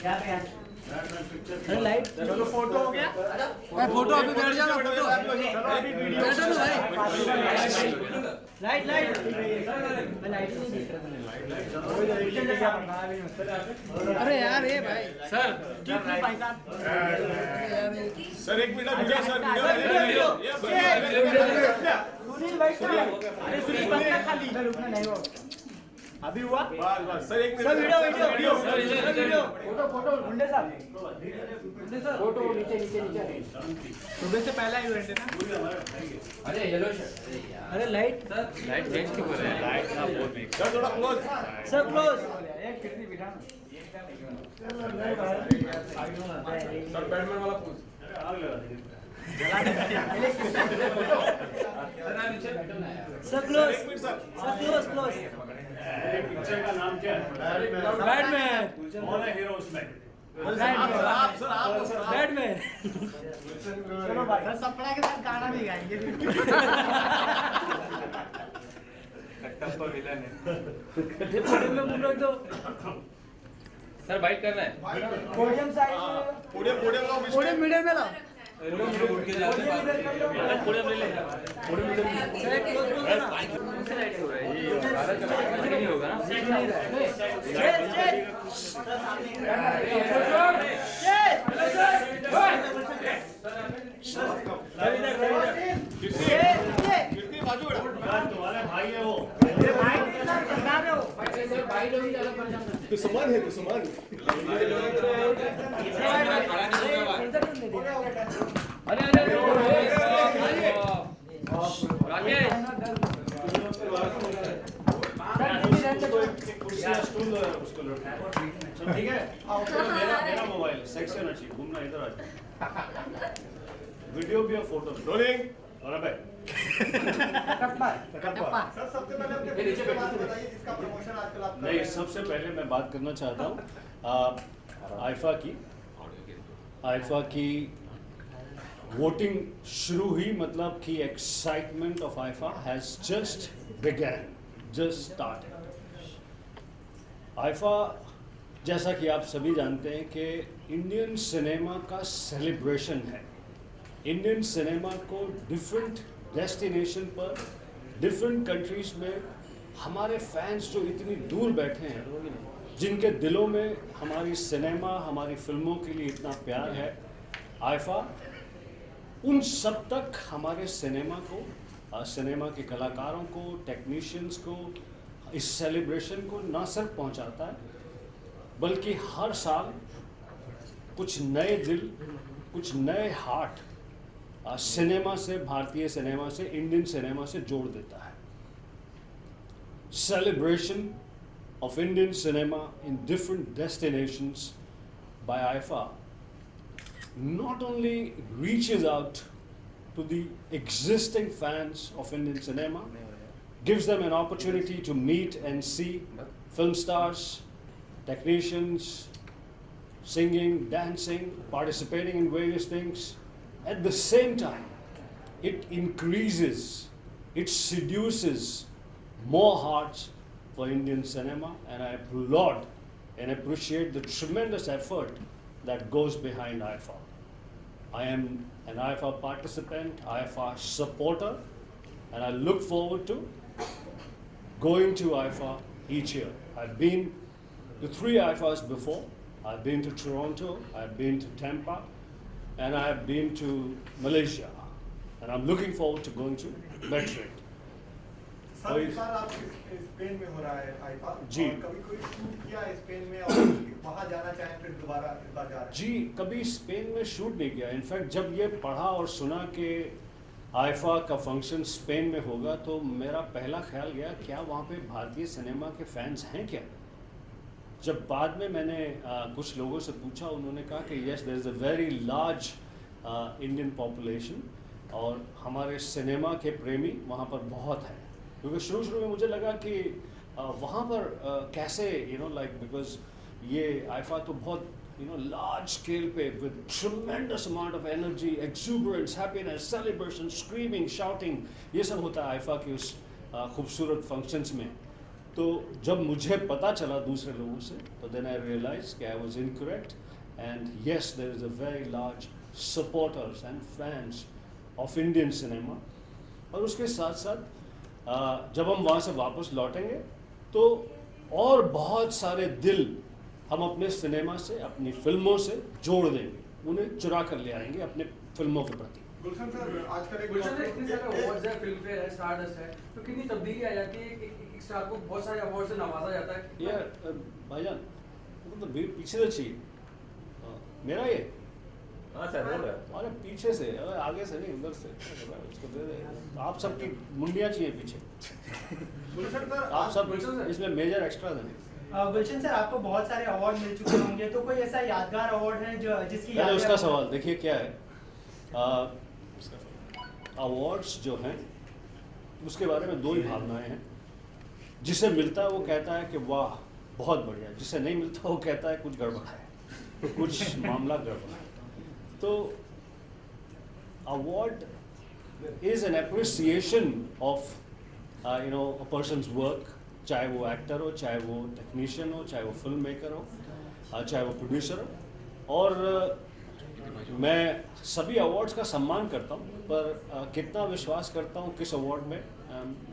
अरे लाइट चलो फोटो हो गया भाई फोटो अभी बैठ जाओ ना फोटो बैठो ना भाई लाइट लाइट लाइट नहीं दिख रहा अरे यार ये भाई सर भाई साहब सर एक मिनट वीडियो सर सुनील भाई अरे सुनील बस ना खाली रुकना नहीं हो अभी हुआ बस सर एक मिनट सर वीडियो फोटो मुंडे साहब फोटो नीचे सुबह से पहला इवेंट है ना अरे येलो शर्ट अरे लाइट सर थोड़ा क्लोज सर क्लोज एक कितनी बिठा सर बैटमैन वाला पोज सर क्लोज एक मिनट सर क्लोज पिक्चर का नाम क्या है बैटमैन कौन है हीरो उसमें आप बैटमैन चलो भाई सर सपना के साथ गाना भी गाएंगे तो विलन है पोडियम में बोलो तो सर बाइट करना है पोडियम साइड पोडियम लो पोडियम मीडियम में लो पोडियम ले ले सर क्लोज करना नहीं होगा ना कीर्ति बाजू तुम्हारे भाई है वो तो समान है ठीक है मेरा मोबाइल सेक्स होना चाहिए घूमना इधर आ वीडियो भी और फोटो रोलिंग और अबे सर सबसे पहले अपने प्रोजेक्ट के बारे में बताइए जिसका प्रमोशन आजकल आप कर रहे नहीं हैं। सबसे पहले मैं बात करना चाहता हूँ आईफा की वोटिंग शुरू हुई मतलब कि excitement of IIFA has just began just started IIFA जैसा कि आप सभी जानते हैं कि इंडियन सिनेमा का सेलिब्रेशन है इंडियन सिनेमा को डिफरेंट डेस्टिनेशन पर डिफरेंट कंट्रीज में हमारे फैंस जो इतनी दूर बैठे हैं जिनके दिलों में हमारी सिनेमा हमारी फिल्मों के लिए इतना प्यार है आईफा उन सब तक हमारे सिनेमा को सिनेमा के कलाकारों को टेक्नीशियंस को इस सेलिब्रेशन को न सिर्फ पहुंचाता है बल्कि हर साल कुछ नए दिल कुछ नए हार्ट सिनेमा से भारतीय सिनेमा से इंडियन सिनेमा से जोड़ देता है celebration of Indian cinema in different destinations by IIFA not only reaches out to the existing fans of Indian cinema, gives them an opportunity to meet and see film stars, technicians, singing, dancing, participating in various things. At the same time, it increases, it seduces more hearts for Indian cinema, and I applaud and appreciate the tremendous effort that goes behind IFA. I am an IFA participant, IFA supporter, and I look forward to going to IFA each year. I've been to 3 IFAs before. I've been to Toronto, I've been to Tampa, and I've been to Malaysia. And I'm looking forward to going to Madrid. Sir इस बार आप Spain में हो रहा है IIFA जी। और कभी कोई shoot किया है स्पेन में और वहां जाना चाहें फिर दोबारा इस बार जा रहे हैं जी कभी स्पेन में शूट नहीं किया इनफैक्ट जब ये पढ़ा और सुना कि आईफा का फंक्शन स्पेन में होगा तो मेरा पहला ख्याल गया क्या वहाँ पे भारतीय सिनेमा के फैंस हैं क्या जब बाद में मैंने कुछ लोगों से पूछा उन्होंने कहा कि yes there is a very large Indian population और हमारे सिनेमा के प्रेमी वहाँ पर बहुत हैं क्योंकि शुरू में मुझे लगा कि वहाँ पर कैसे लाइक बिकॉज ये आईफा तो बहुत large scale पे with tremendous amount of energy, exuberance, happiness, celebration, screaming, shouting ये सब होता है आईफा के उस खूबसूरत फंक्शंस में तो जब मुझे पता चला दूसरे लोगों से, तो देन आई रियलाइज कि I was incorrect, and yes there is a very large supporters and fans of Indian cinema. और उसके साथ साथ जब हम वहाँ से वापस लौटेंगे तो और बहुत सारे दिल हम अपने सिनेमा से, अपनी फिल्मों से जोड़ देंगे, उन्हें चुरा कर ले आएंगे अपने फिल्मों के प्रति। गुलशन सर, आजकल एक गुलशन सर, इतने सारे अवार्ड्स हैं, फिल्म फेयर है, स्टारडस्ट है, तो कितनी तब्दीली आ जाती है कि एक स्टार को बहुत सारे अवार्ड से नवाजा जाता है। यार भाईजान, तो पीछे से चाहिए मेरा ये। हाँ सर, बोल रहे अरे पीछे से, अरे आगे से नहीं, उधर से उसको दे दे। आप सबकी मुंडियाँ चाहिए पीछे, गुलशन सर, आप सब इसमें मेजर एक्स्ट्रा देंगे। गुलशन सर, आपको बहुत सारे अवार्ड मिल चुके होंगे, तो कोई ऐसा यादगार अवार्ड है जो जिसकी पहले याद उसका सवाल देखिए क्या है। अवार्ड्स जो हैं उसके बारे में दो ही भावनाएं हैं। जिसे मिलता है वो कहता है कि वाह बहुत बढ़िया, जिसे नहीं मिलता वो कहता है कुछ गड़बड़ है, कुछ मामला गड़बड़ है। तो award is an appreciation of a persons work, चाहे वो एक्टर हो, चाहे वो टेक्नीशियन हो, चाहे वो फिल्म मेकर हो, चाहे वो प्रोड्यूसर हो। और मैं सभी अवार्ड्स का सम्मान करता हूँ, पर कितना विश्वास करता हूँ किस अवार्ड में,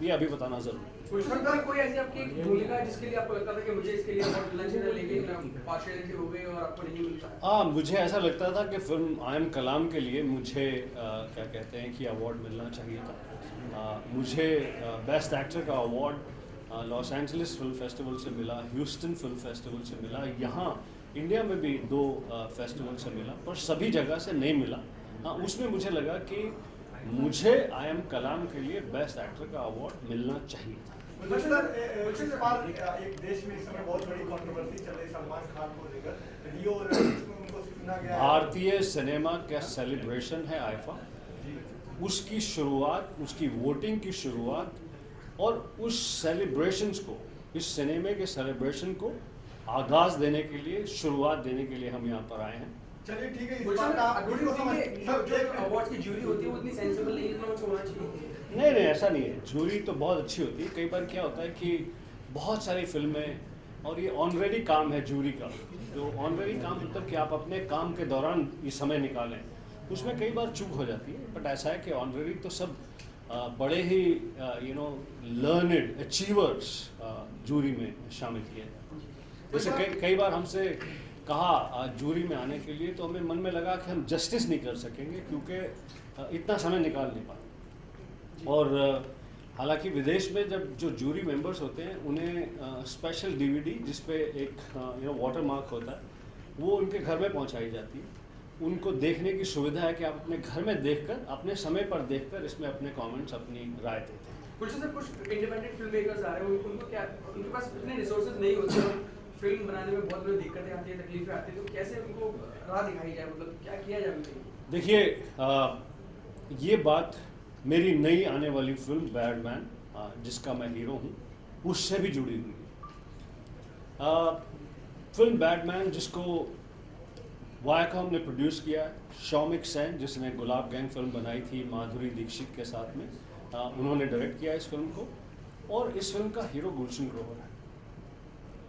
ये अभी बताना जरूरी है। गुलशन सर, कोई ऐसी आपकी एक भूमिका है जिसके लिए आपको लगता था कि मुझे इसके लिए अवार्ड मिलना चाहिए, लेकिन पार्शियलिटी हो गई और आपको नहीं मिलता है? हाँ, मुझे ऐसा लगता था कि फिल्म आई एम कलाम के लिए मुझे क्या कहते हैं कि अवार्ड मिलना चाहिए था। मुझे बेस्ट एक्टर का award Los Angeles film festival से मिला, ह्यूस्टन फिल्म फेस्टिवल से मिला, यहाँ इंडिया में भी 2 फेस्टिवल से मिला, पर सभी जगह से नहीं मिला। हाँ, उसमें मुझे लगा कि मुझे आई एम कलाम के लिए बेस्ट एक्टर का अवार्ड मिलना चाहिए था। गुलशन सर, इस बार एक देश में इस समय बहुत बड़ी कंट्रोवर्सी चल रही है सलमान खान को लेकर, रियो ओलंपिक्स में उनको चुना गया है। भारतीय सिनेमा का सेलिब्रेशन है आईफा, उसकी शुरुआत, उसकी वोटिंग की शुरुआत और उस सेलिब्रेशंस को, इस सिनेमा के सेलिब्रेशन को आगाज देने के लिए, शुरुआत देने के लिए हम यहाँ पर आए हैं। चलिए ठीक है, इस गुलशन बात सर, का आप अभी बिल्कुल समझ जो अवार्ड्स की जूरी होती है वो इतनी सेंसिबल नहीं है जितना उनको होना चाहिए। नहीं, ऐसा नहीं है। जूरी तो बहुत अच्छी होती है। कई बार क्या होता है कि बहुत सारी फिल्में, और ये ऑनरेडी काम है जूरी का, जो ऑनरेडी काम मतलब कि आप अपने काम के दौरान ये समय निकालें, उसमें कई बार चूक हो जाती है। बट ऐसा है कि ऑनरेडी तो सब बड़े ही लर्नड अचीवर्स जूरी में शामिल किए हैं। जैसे कई बार हमसे कहा जूरी में आने के लिए, तो हमें मन में लगा कि हम जस्टिस नहीं कर सकेंगे क्योंकि इतना समय निकाल नहीं पाए। और हालांकि विदेश में जब जो जूरी मेंबर्स होते हैं उन्हें स्पेशल डीवीडी जिस पे एक वाटर मार्क होता है, वो उनके घर में पहुंचाई जाती है। उनको देखने की सुविधा है कि आप अपने घर में देखकर, अपने समय पर देखकर इसमें अपने कमेंट्स, अपनी राय देते हैं। कुछ सर, कुछ इंडिपेंडेंट फिल्म मेकर्स आ रहे हैं, उनको क्या, उनके पास इतने रिसोर्सेज नहीं होते, फिल्म बनाने में बहुत बड़ी दिक्कतें आती है, तकलीफें आती है, तो कैसे उनको राह दिखाई जाए, मतलब क्या किया जाए? देखिए, ये बात मेरी नई आने वाली फिल्म बैडमैन, जिसका मैं हीरो हूँ, उससे भी जुड़ी हुई है। फिल्म बैडमैन जिसको वायाकॉम ने प्रोड्यूस किया है, शौमिक सेन जिसने गुलाब गैंग फिल्म बनाई थी माधुरी दीक्षित के साथ में, उन्होंने डायरेक्ट किया इस फिल्म को, और इस फिल्म का हीरो गुलशन ग्रोवर है।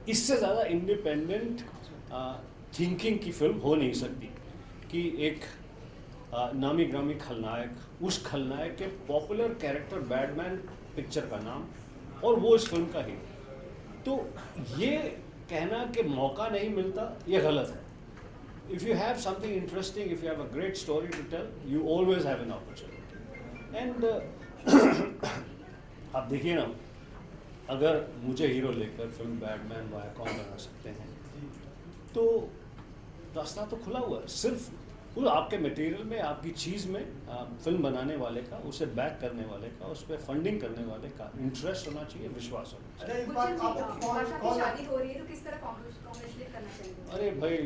इससे ज़्यादा इंडिपेंडेंट थिंकिंग की फिल्म हो नहीं सकती कि एक नामी ग्रामी खलनायक, उस खलनायक के पॉपुलर कैरेक्टर बैडमैन पिक्चर का नाम, और वो इस फिल्म का हीरो। तो ये कहना कि मौका नहीं मिलता, ये गलत है। If you have something interesting, if you have a great story to tell, you always have an opportunity. And आप देखिए ना, अगर मुझे हीरो लेकर फिल्म बैडमैन वायाकॉम बना सकते हैं, तो रास्ता तो खुला हुआ है। सिर्फ वो आपके मटेरियल में, आपकी चीज़ में, फिल्म बनाने वाले का, उसे बैक करने वाले का, उस पर फंडिंग करने वाले का इंटरेस्ट होना चाहिए, विश्वास होना चाहिए। अच्छा, इस बार आपको शादी हो रही है तो किस तरह कॉन्ग्रेचुलेट करना चाहिए? अरे भाई,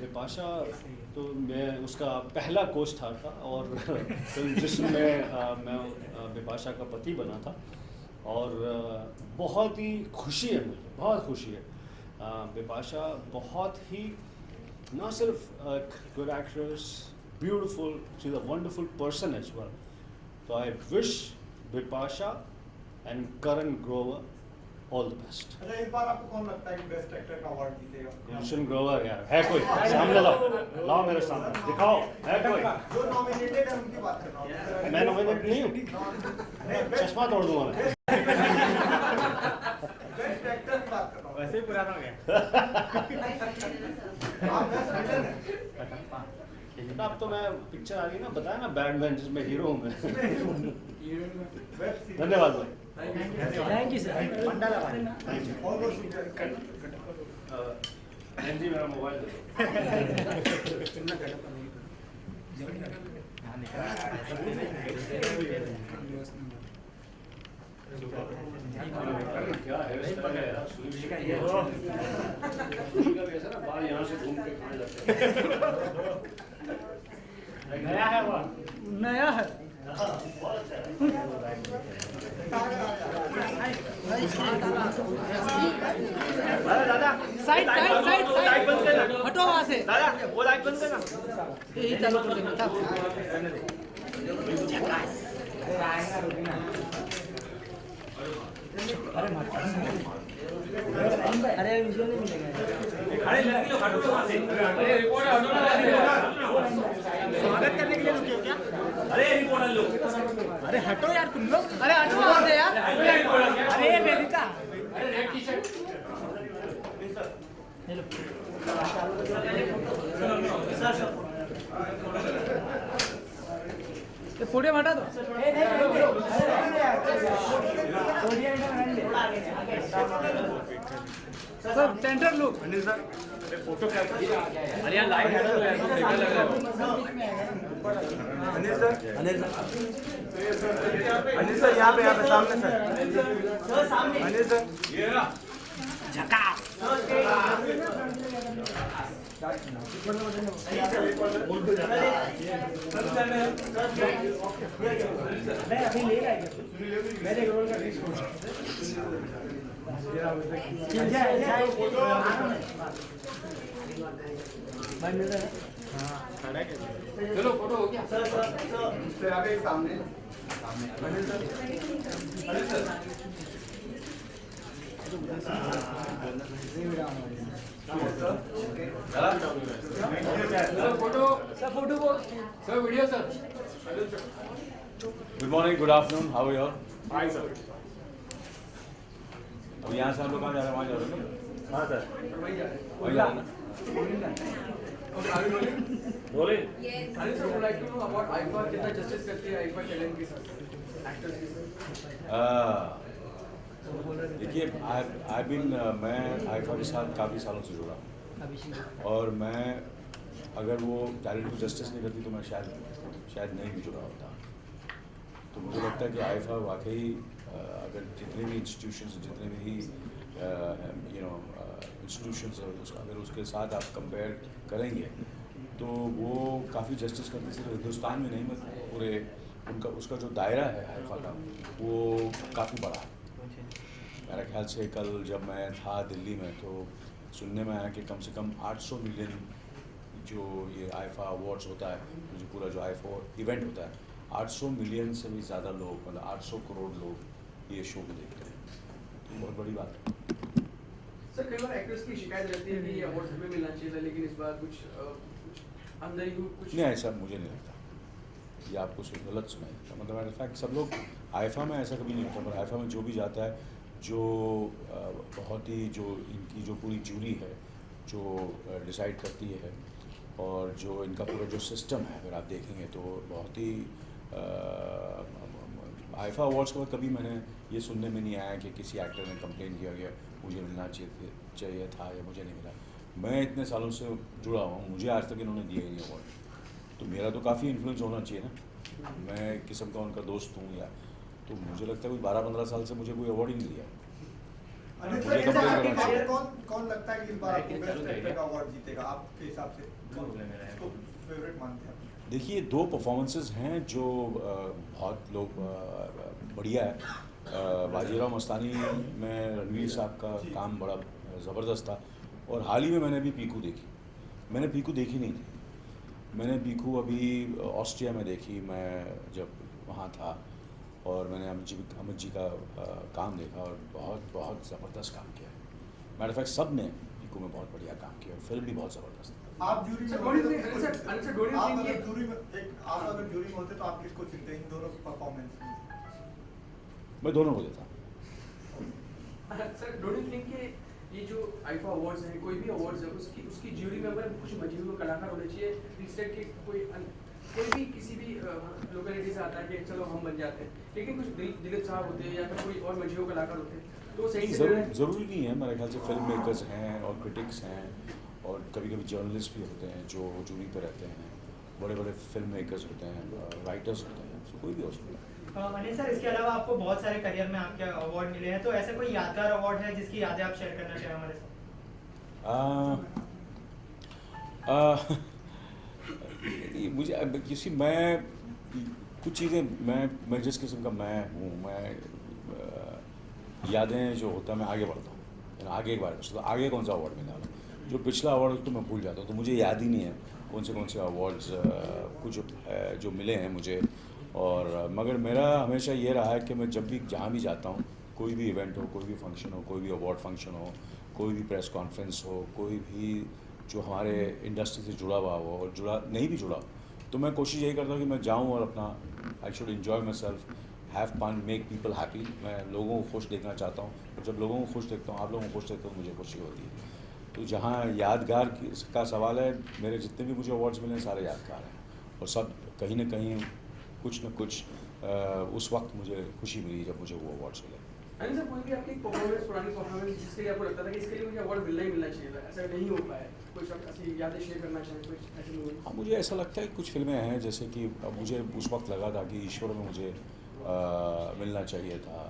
बिपाशा तो मैं उसका पहला को स्टार था, और फिल्म जिसमें मैं बिपाशा का पति बना था, और बहुत ही खुशी है मुझे, बहुत खुशी है। बिपाशा बहुत ही ना सिर्फ good actress, beautiful, she is a wonderful person as well. तो I wish Bipasha and Karan Grover all the best. अच्छा, इस बार आपको कौन लगता है कि बेस्ट एक्टर का अवार्ड जीतेगा? गुलशन ग्रोवर यार, है कोई सामने लाओ मेरे सामने दिखाओ, है कोई? जो नॉमिनेटेड है उनकी बात कर रहा हूँ मैं नॉमिनेट नहीं हूँ, चश्मा तोड़ दूंगा मैं। बेस्ट एक्टर की बात कर रहा हूँ। वैसे ही पुराना हो गया। आप बेस्ट विलन है। अब तो मैं पिक्चर आ गई ना, बताया ना बैटमैन जिसमें हीरो हूँ मैं। Web series. धन्यवाद भाई। Thank you sir. मंडाला भाई। बहुत बहुत शुक्रिया। जी मेरा मोबाइल क्या है बाल यहाँ से घूम के खाने जाते हैं। नया है वो। नया है। दादा साइड बंद करना, हटो वहाँ से दादा, वो लाइट बंद करना, यही चालू कर देना था। अरे विजुअल नहीं मिलेगा। अरे लड़की लोग हटो वहाँ से। अरे रिपोर्टर हटो ना। स्वागत करने के लिए रुके हो क्या? अरे रिपोर्टर लोग। अरे हटो यार तुम लोग। अरे हटो वहाँ से यार। अरे वेदिका। अरे रेड टी शर्ट। पोडियम हटा दो। Sir centre look. Anil sir photo capture. अरे यार लाइट हटा दो यार, बेकार लग रहा है। अनिल सर यहाँ पे सामने सर। अनिल सर झकास। चलो फोटो हो गया। सर आगे सामने Sir, video, sir. Good morning, good afternoon. How are you all? Hi sir. अब यहाँ से हम लोग कहाँ जा रहे हैं? वहाँ जा रहे हैं ना? हाँ सर। वहीं जा रहे हैं ना? बोले Yes. Anil sir, would like to know about IFA कितना जस्टिस करती है IFA टैलेंट के साथ, एक्टर्स के साथ? देखिए, मैं आईफा के साथ काफ़ी सालों से जुड़ा हूँ और मैं अगर वो टैलेंट को जस्टिस नहीं करती तो मैं शायद नहीं भी जुड़ा होता। तो मुझे लगता है कि आईफा वाकई अगर जितने भी इंस्टीट्यूशंस, जितने भी इंस्टीट्यूशंस अगर उसके साथ आप कंपेयर करेंगे तो वो काफ़ी जस्टिस करती है। सिर्फ हिंदुस्तान में नहीं, मतलब पूरे उसका जो दायरा है आईफा का वो काफ़ी बड़ा है। मेरा ख्याल से कल जब मैं था दिल्ली में तो सुनने में आया कि कम से कम 800 मिलियन जो ये आईफा अवार्ड्स होता है, जो पूरा जो आईफा इवेंट होता है, 800 मिलियन से भी ज़्यादा लोग, मतलब 800 करोड़ लोग ये शो को देखते हैं। तो बहुत बड़ी बात है। सर, कई बार एक्टर्स की शिकायत रहती है कि ये अवार्ड हमें मिलना चाहिए था, लेकिन इस बार कुछ अंदर ही कुछ नहीं, ऐसा मुझे नहीं लगता, ये आपको सिर्फ गलत सुनाई देता। मतलब इनफैक्ट सब लोग आईफा में ऐसा कभी नहीं होता, पर आईफा में जो भी जाता है, जो बहुत ही जो इनकी जो पूरी जूरी है जो डिसाइड करती है और जो इनका पूरा जो सिस्टम है, अगर आप देखेंगे तो बहुत ही आईफा अवार्ड्स के बाद कभी मैंने ये सुनने में नहीं आया कि किसी एक्टर ने कंप्लेन किया गया मुझे मिलना चाहिए था या मुझे नहीं मिला। मैं इतने सालों से जुड़ा हूँ, मुझे आज तक इन्होंने दिए नहीं अवार्ड, तो मेरा तो काफ़ी इन्फ्लुएंस होना चाहिए ना। मैं एक किस्म का उनका दोस्त हूँ या, तो मुझे लगता है कोई 12-15 साल से मुझे कोई अवार्ड ही नहीं दिया। कौन लगता है कि इस बार आपको बेस्ट एक्टर का अवार्ड जीतेगा आपके हिसाब से? फेवरेट मानते हैं? देखिए, 2 परफॉर्मेंसेस हैं जो बहुत लोग बढ़िया है। बाजीराव मस्तानी में रणवीर साहब का काम बड़ा ज़बरदस्त था और हाल ही में मैंने अभी पीकू देखी। मैंने पीकू देखी नहीं थी, मैंने पीकू अभी ऑस्ट्रिया में देखी, मैं जब वहाँ था। और मैंने अमित जी का काम देखा और बहुत बहुत ज़बरदस्त काम किया। मैटर फैक्ट सब ने इको में बहुत बढ़िया काम किया और फिल्म भी बहुत ज़बरदस्त है। आप जूरी में सर, होते don't you तो think- किसको- सर, सर, don't you आप think अगर ये- जूरी में आप अगर जूरी में होते तो आप किसको चुनते इन दोनों परफॉर्मेंस में? मैं दोनों को देता। सर डोंट यू थिंक कि ये जो आईफा अवार्ड्स हैं, कोई भी अवार्ड्स है, उसकी ज्यूरी मेंबर कुछ बचे हुए कलाकार होने चाहिए, इंस्टेड के कोई भी किसी भी लोकेलिटी से आता है कि चलो हम बन जाते हैं, लेकिन कुछ दिलीप साहब होते हैं या फिर कोई और मजहूर कलाकार होते हैं, तो सही से ज़रूरी नहीं है। मेरे ख्याल से फिल्म मेकर्स हैं और क्रिटिक्स हैं और कभी कभी जर्नलिस्ट भी होते हैं जो जूरी पे रहते हैं, बड़े बड़े फिल्म मेकर्स होते हैं, राइटर्स होते हैं, तो कोई भी हो सकता है। अनिल सर, इसके अलावा आपको बहुत सारे करियर में आपके अवार्ड मिले हैं, तो ऐसा कोई यादगार अवार्ड है जिसकी यादें आप शेयर करना चाहें हमारे साथ? मुझे किसी मैं कुछ चीज़ें मैं जिस किस्म का मैं हूँ, मैं यादें जो होता है मैं आगे बढ़ता हूँ, आगे एक बार तो आगे कौन सा अवार्ड मिलने वाला, जो पिछला अवार्ड तो मैं भूल जाता हूँ, तो मुझे याद ही नहीं है कौन से अवार्ड्स कुछ जो मिले हैं मुझे। और मगर मेरा हमेशा ये रहा है कि मैं जब भी जहाँ भी जाता हूँ, कोई भी इवेंट हो, कोई भी फंक्शन हो, कोई भी अवार्ड फंक्शन हो, कोई भी प्रेस कॉन्फ्रेंस हो, कोई भी जो हमारे इंडस्ट्री से जुड़ा हुआ हो और जुड़ा नहीं भी जुड़ा, तो मैं कोशिश यही करता हूँ कि मैं जाऊँ और अपना I should enjoy myself, have fun, make people happy. मैं लोगों को खुश देखना चाहता हूँ और जब लोगों को खुश देखता हूँ, आप लोगों को खुश देखता हूँ, मुझे खुशी होती है। तो जहाँ यादगार का सवाल है, मेरे जितने भी मुझे अवार्ड्स मिले हैं सारे यादगार हैं और सब कहीं ना कहीं कुछ न कुछ उस वक्त मुझे खुशी मिली जब मुझे वो अवार्ड्स मिले। अनिल सर, कोई भी आपकी परफॉर्मेंस, पुरानी परफॉर्मेंस जिसके लिए आपको लगता था कि इसके लिए मुझे अवार्ड मिलना ही मिलना चाहिए था, ऐसा नहीं हो पाया, कुछ आप ऐसी यादें शेयर करना चाहें, कुछ ऐसे मूवी? हाँ, मुझे ऐसा लगता है कुछ फिल्में हैं जैसे कि मुझे उस वक्त लगा था कि ईश्वर में मुझे मिलना चाहिए था,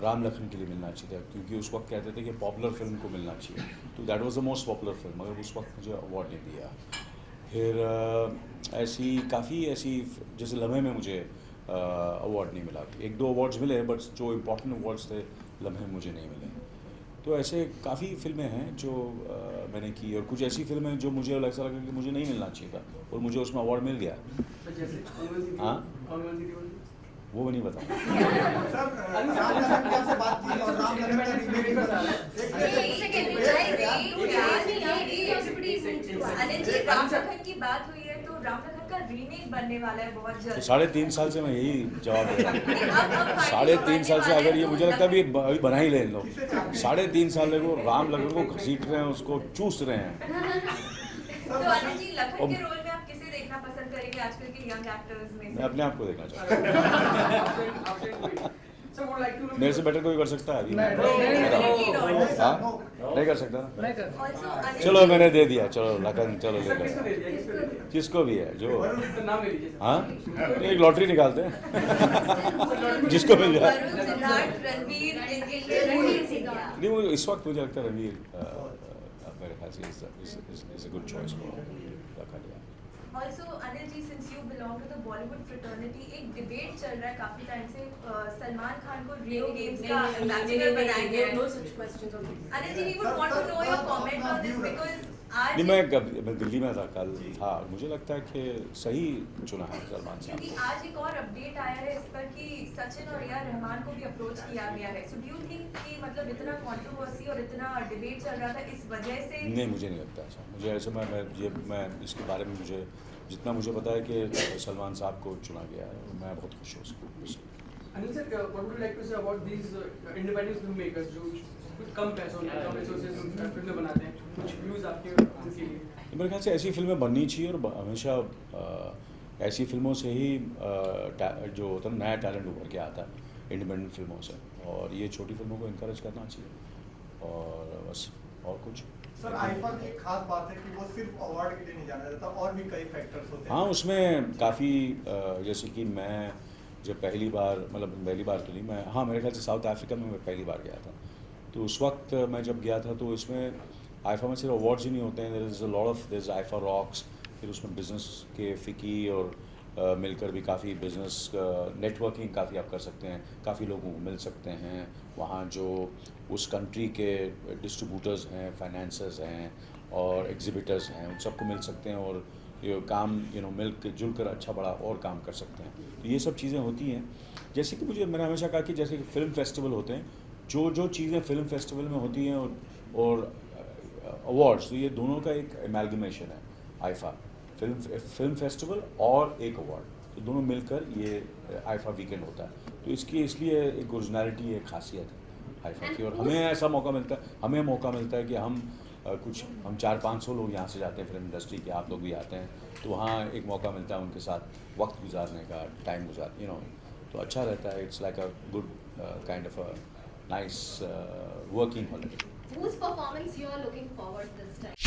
राम लखन के लिए मिलना चाहिए था, क्योंकि उस वक्त कहते थे कि पॉपुलर फिल्म को मिलना चाहिए, तो that was the most popular film, मगर उस वक्त मुझे अवार्ड नहीं दिया। फिर ऐसी काफ़ी ऐसी जैसे लम्हे में मुझे अवार्ड नहीं मिला, एक दो अवार्ड्स मिले बट जो इम्पोर्टेंट अवार्ड्स थे लम्हे मुझे नहीं मिले। तो ऐसे काफ़ी फिल्में हैं जो मैंने की और कुछ ऐसी फिल्में जो मुझे ऐसा लगा कि मुझे नहीं मिलना चाहिए था और मुझे उसमें अवार्ड मिल गया। तो जैसे कौन सी थी? हाँ? कौन सी थी? वो भी नहीं बताऊँ। सर, राम लखन से बात की और राम लखन का remake एक अनिल जी, राम लखन की बात हुई है तो राम लखन का रीमेक बनने वाला है बहुत तो जल्द। 3.5 साल से मैं यही जवाब दे रहा हूँ। अब 3.5 साल से अगर ये मुझे लगता है अभी बना ही ले इन लोग। किससे चाहते हैं? 3.5 साल को राम लखन को घसीट रहे हैं, उसको चूस रहे हैं। तो अनिल जी, लखन के रोल में आप किसे देखना पसंद करेंगे आजकल के यंग एक्टर्स में मैं से? अपने आप को देखना चाहता हूँ। सर वुड लाइक टू मेरे से बेटर कोई कर सकता है अभी? Definitely not. हाँ? नहीं कर सकता ना? Also, अनिल चलो जी- मैंने दे दिया, चलो लखन चलो ले सर किसको लो, दे दिया, किसको दे दिया? जिसको भी है जो तो नाम ले लीजिए सर। हाँ, एक लॉटरी निकालते हैं जिसको मिल जाए। वरुण, सिद्धार्थ, रणवीर, रणवीर सिंह। नहीं, वो इस वक्त मुझे लगता है रणवीर मेरे ख्याल से is a good choice for Lakhan. Also, Anil ji, since you belong to the Bollywood fraternity, एक डिबेट चल रहा है काफी टाइम से, सलमान खान को रेल गेम्स का एम्बेसडर बनाया गया है। Anil ji, we would want to know your comment on this because आज नहीं, मैं दिल्ली में था कल, हाँ, मुझे लगता है कि सही चुना है सलमान साहब क्योंकि को। आज एक और अपडेट आया है इस पर कि सचिन और ए.आर. रहमान को भी अप्रोच किया गया है। सो डू यू थिंक कि मतलब इतना कंट्रोवर्सी और इतना डिबेट चल रहा था इस वजह से? नहीं, मुझे नहीं लगता ऐसा। मुझे ऐसे मैं इसके बारे में मुझे जितना मुझे पता है कि सलमान साहब को चुना गया है, मैं बहुत खुश हूँ उसको। Anil sir, what would you like to say about these independent filmmakers जो कुछ कम पैसों में, कम रिसोर्सेज में फिल्में बनाते हैं, कुछ व्यूज आपके उनके लिए? मेरे ख्याल से ऐसी फिल्में बननी चाहिए और हमेशा ऐसी फिल्मों से ही जो होता है नया टैलेंट उभर के आता है इंडिपेंडेंट फिल्मों से, और ये छोटी फिल्मों को इनकरेज करना चाहिए और बस, और कुछ। सर, आईफा की एक खास बात है कि वो सिर्फ अवार्ड के लिए नहीं जाना जाता, और भी कई फैक्टर्स होते हैं। हाँ, उसमें काफ़ी जैसे कि मैं जब पहली बार तो नहीं, मैं हाँ मेरे ख्याल से साउथ अफ्रीका में मैं पहली बार गया था, तो उस वक्त मैं जब गया था तो इसमें आईफा में सिर्फ अवार्ड्स ही नहीं होते हैं, there is a lot of, there is IIFA rocks, फिर उसमें बिजनेस के फ़िकी और मिलकर भी काफ़ी बिजनेस नेटवर्किंग काफ़ी आप कर सकते हैं, काफ़ी लोगों को मिल सकते हैं वहाँ, जो उस कंट्री के डिस्ट्रीब्यूटर्स हैं, फाइनेंसर्स हैं और एग्जिबिटर्स हैं, उन सबको मिल सकते हैं और ये काम मिल के जुल कर अच्छा बड़ा और काम कर सकते हैं। तो ये सब चीज़ें होती हैं। जैसे कि मैंने हमेशा कहा कि जैसे कि फिल्म फेस्टिवल होते हैं, जो चीज़ें फिल्म फेस्टिवल में होती हैं और अवार्ड्स, तो ये दोनों का एक एमैल्गमेशन है आईफा, फिल्म फेस्टिवल और एक अवार्ड, तो दोनों मिलकर ये आईफा वीकेंड होता है। तो इसलिए एक ओरिजिनलिटी, एक खासियत है आईफा की। और हमें ऐसा मौका मिलता है कि हम 400-500 लोग यहाँ से जाते हैं फिल्म इंडस्ट्री के, आप लोग भी आते हैं, तो वहाँ एक मौका मिलता है उनके साथ वक्त गुजारने का, टाइम तो अच्छा रहता है। It's like a good kind of a nice working holiday. Whose performance you are looking forward this time?